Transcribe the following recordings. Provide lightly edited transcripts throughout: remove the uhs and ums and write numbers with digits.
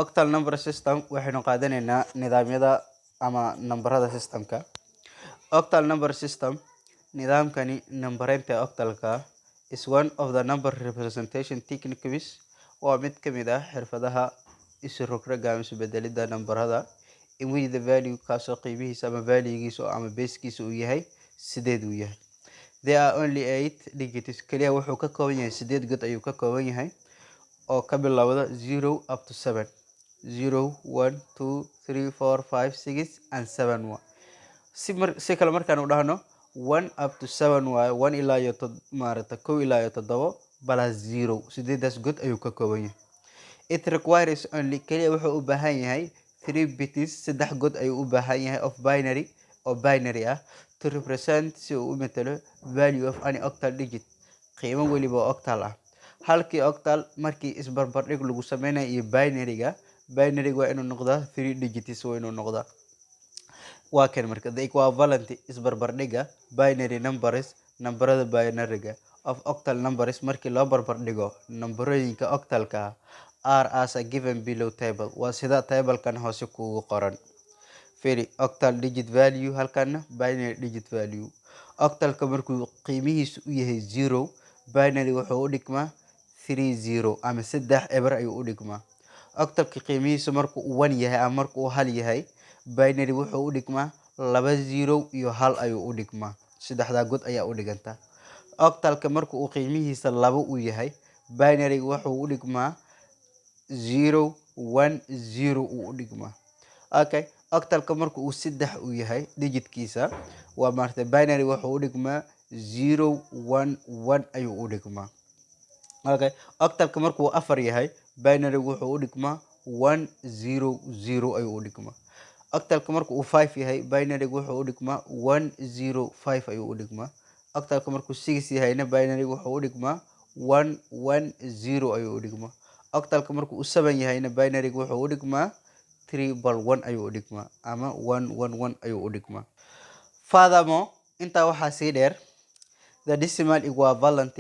octal number system waxaynu qaadanaynaa nidaamyada ama nambarada systemka. Octal number system nidaamkani nambareynta octalka is one of the number representation techniques waa mid ka mid ah xirfadaha isrogroga ama isbedelida nambarada in which the value kaasoo qiimihiisa ama value-giisa ama base-kiisa uu yahay sideed uu yahay. There are only 8 digits kaliya wuxuu ka kooban yahay 8 god ayuu ka kooban yahay oo ka bilowda 0 up to 7. 0 1 2 3 4 5 6 and 7 si kale markaan u dhahno 1 up to 7 waaye 1 ilaa iyo maarata 1 ilaa iyo 7 plus 0 sideedaas god ayuu ka kooban yahay. It requires only kaliya wuxuu u baahan yahay 3 bits saddex god ayuu u baahan yahay of binary ah to represent si uu u matalo value of any octal digit qiimo waliba octal ah. halkii octal markii isbarbardhig lagu sameynayo iyo binary-ga waa inuu noqdaa 3 digits waa inuu noqdaa. waa kan marka the equivalent isbarbardhiga binary numbers nambarada binary-ga of octal numbers markii loo barbardhigo nambarooyinka octalka are as a given below table waa sida table-kan hoose kugu qoran. Very octal digit value halkan binary digit value. octalka markuu qiimihiisu u yahay 0 binary wuxuu u dhigmaa 30 ama 3 eber ayuu u dhigmaa. octalka qiimihiisu markuu 1 yahay ama markuu 1 yahay binary wuxuu u dhigmaa 2 0 iyo 1 ayuu u dhigmaa. saddexda god ayaa u dhiganta. octalka markuu qiimihiisa 2 u yahay binary wuxuu u dhigmaa 0 1 0 uu u dhigmaa. okay octalka markuu 3 u yahay digitkiisa waa maartay binary wuxuu u dhigmaa 0 1 1 ayuu u dhigmaa. okay octalka markuu 4 yahay binary wuxuu u dhigmaa 1 0 0 ayuu u dhigmaa. octalka markuu 5 yahay binary wuxuu u dhigmaa 1 0 5 ayuu u dhigmaa. octalka markuu 6 yahayna binary wuxuu u dhigmaa 1 1 0 ayuu u dhigmaa. octalka markuu 7 yahayna binary wuxuu u dhigmaa 3 ayuu u dhigmaa ama 1 1 1 ayuu u dhigmaa. Furthermore intaa waxaa sii dheer the decimal equivalent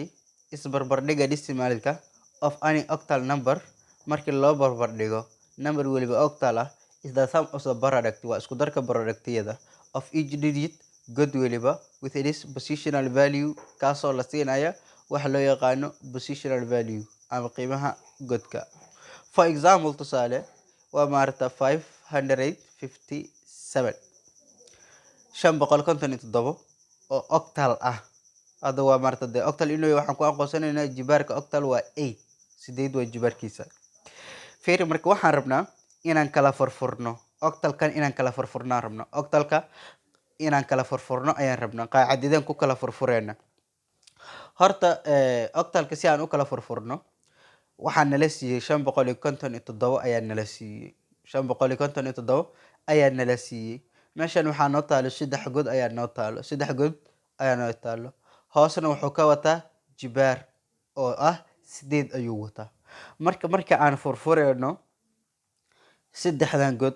isbarbardhiga decimalka of any octal number markii loo barbardhigo number waliba octal ah is the sum of the product waa isku darka productyada of each digit god waliba with its positional value kaasoo la siinaya waxa loo yaqaano positional value ama qiimaha godka. For example tusaale waa maarta 557 557 oo octal ah. hada waa maarta de octal inuu waxaan ku aqoonsanaynaa jibaarka octal waa 8 sideed waa jibaarkiisa. fiir marka waxaan rabnaa inaan kala furfurno octalkan inaan kala furfurnaan rabno octalka inaan kala furfurno ayaan rabnaa qaacidadeen ku kala furfureena. horta octalka si aan u kala furfurno waxaan nala siiyay 557 ayaa nala siiyay 557 ayaa nala siiyay. meeshan waxaa noo taalo 3 god ayaa noo taalo 3 god ayaa noo taalo hoosna wuxuu ka wataa jibaar oo ah 8 ayuu wataa. marka aan furfureyno saddexdan god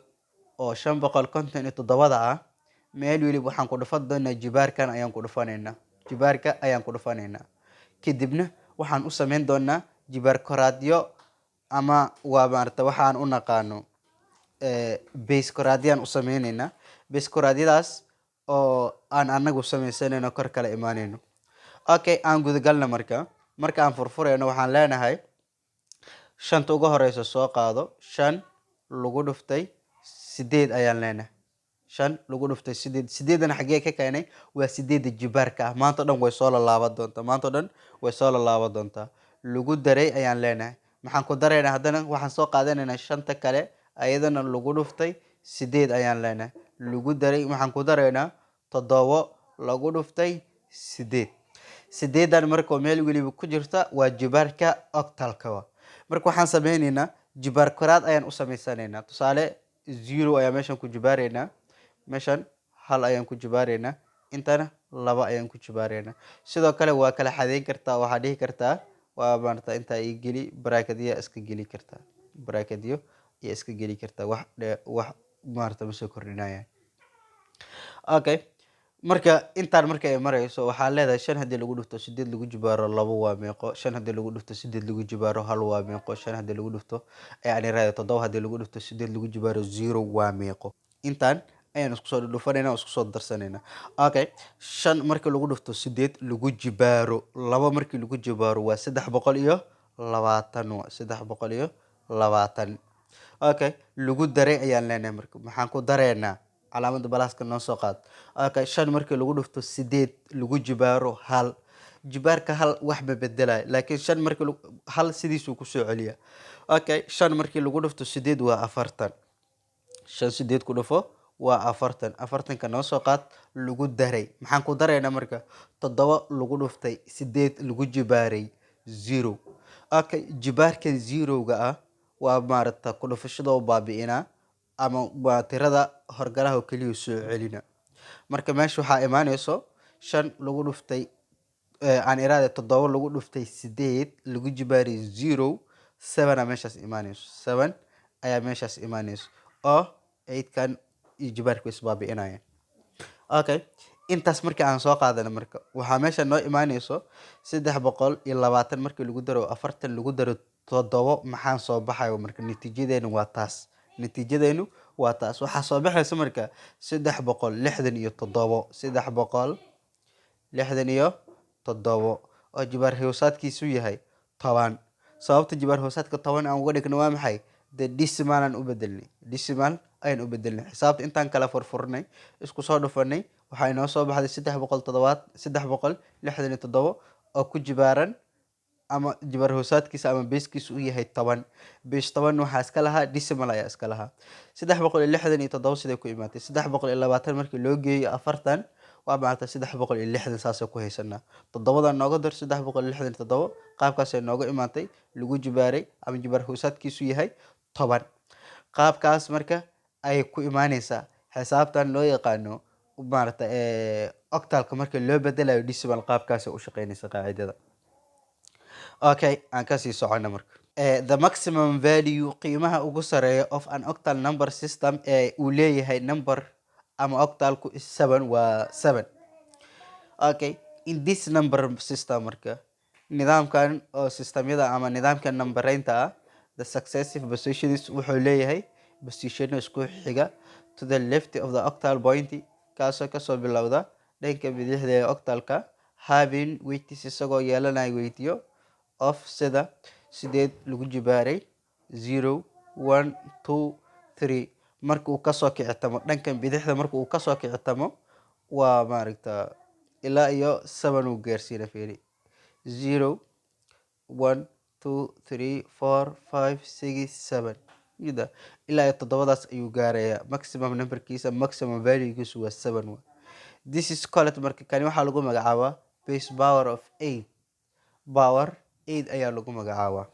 oo 557 ah meel waliba waxaan ku dhufan doonaa jibaarkan ayaan ku dhufanaynaa jibaarka ayaan ku dhufanaynaa. kadibna waxaan u sameyn doonaa jibaar koraadyo ama waa maarta waxaan u naqaano base koraadiyaan u sameynaynaa. base koraadiyadaas oo aan anagu sameysanayno kor kala imaanayno. okay aan gudagalna marka aan furfureyno waxaan leenahay shanta ugu horeysa soo qaado 5 lagu dhuftay 8 ayaan leenahay 5 lagu dhuftay 8 8dana xagee ka keenay waa 8 jibaarka ah. maanta dhan way soo laalaaban doontaa lagu daray ayaan leenahay. maxaan ku daraynaa haddana waxaan soo qaadanaynaa shanta kale ayadana lagu dhuftay 8 ayaan leenahay lagu daray waxaan ku daraynaa 7 lagu dhuftay 8. 8dan marka meel waliba ku jirta waa jibaarka octalka. marka waxaan sameynaynaa jibaar koraad ayaan u sameysanaynaa. tusaale 0 ayaa meeshan ku jibaareynaa meeshan 1 ayaan ku jibaareynaa intana 2 ayaan ku jibaareynaa. sidoo kale waa kala xadeyn kartaa waxaa dhihi kartaa waa maarta inta ay geli bracketya iska geli kartaa bracketyo iyo iska geli kartaa wax maarta ma soo kordhinayaan. okay marka intaan marka ay marayso waxaa leedahay 5 hadii lagu dhufto 8 lagu jibaaro 2 waa meeqo 5 hadii lagu dhufto 8 lagu jibaaro 1 waa meeqo 5 hadii lagu dhufto aan iraahdo 7 hadii lagu dhufto 8 lagu jibaaro 0 waa meeqo intaan ayaan isku soo dhufanayna isku soo darsanayna okay 5 marka lagu dhufto 8 lagu jibaaro 2 marka lagu jibaaro waa 320 waa 320 okay lagu daray ayaan leenahay marka maxaan ku dareynaa calaamada balaaska noo soo qaad okay 5 markii lagu dhufto 8 lagu jibaaro 1 jibaarka 1 wax ma bedelayo laakiin 5 markii 1 sidiisuu ku soo celiya okay 5 markii lagu dhufto 8 waa 40 5 8 ku dhufo waa 40 40 ka noo soo qaad lagu daray maxaan ku dareynaa marka 7 lagu dhuftay 8 lagu jibaaray 0 okay jibaarka 0 ga ah waa maaragta ku dhufashada oo baabi'ina ama waa tirada horgalaha oo kaliya soo celina marka meesha waxa imaanayso 5 lagu dhuftay aan iraade 7 lagu dhuftay 8 lagu jibaaray 0 7 meeshaas imaanayso 7 ayaa meeshaas imaanayso oo 8 kan iyo jibaarku isbaabi'inayaan okay intaas markii aan soo qaadana marka waxa meesha noo imaanayso 320 markii lagu daro 40 lagu daro 7 maxaan soo baxayo marka natiijadeenu waa taas waxaa soo baxaysa marka 367 oo jibaar hoosaadkiisu yahay 10 sababta jibaar hoosaadka 10 aan uga dhigno waa maxay decimal aan u bedelnay xisaabta intaan kala furfurnay isku soo dhufanay waxay noo soo baxday 367 oo ku jibaaran ama jibaar hoosaadkiisa ama basekiisu uu yahay 10 base 10 waxa iska lahaa decimal ayaa iska lahaa 367 siday ku imaatay 320 markii loo geeyo 40 waa maanta 360 saas ku haysanaa 7 nooga dar 367 qaabkaas ay nooga imaatay lagu jibaaray ama jibaar hoosaadkiisu yahay 10 qaabkaas marka ay ku imaanaysaa xisaabtan loo yaqaano maaragta octalka marka loo bedelayo decimal qaabkaas u shaqeynaysa qaacidada okay aan ka sii socono marka the maximum value qiimaha ugu sareeya of an octal number system uu leeyahay number ama octalku is 7 waa 7 okay in this number system marka nidaamkan oo systemyada ama nidaamka numbereynta the successive positions wuxuu leeyahay position isku xiga to the left of the octal point kaasoo kasoo bilowda dhanka bidixda ee octalka having weights isagoo yeelanaya weightyo of sida 8 lagu jibaaray 0 1 2 3 markuu kasoo kicitamo dhankan bidixda markuu kasoo kicitamo waa maaragta ilaa iyo 7 uu gaarsiina fiiri 0 1 2 3 4 5 6 7 ida ilaa iyo 7daas ayuu gaaraya maximum numberkiisa maximum valuegiisu waa 7 this is called marka kani waxaa lagu magacaabaa base power of 8 power 8 ayaa lagu magacaabaa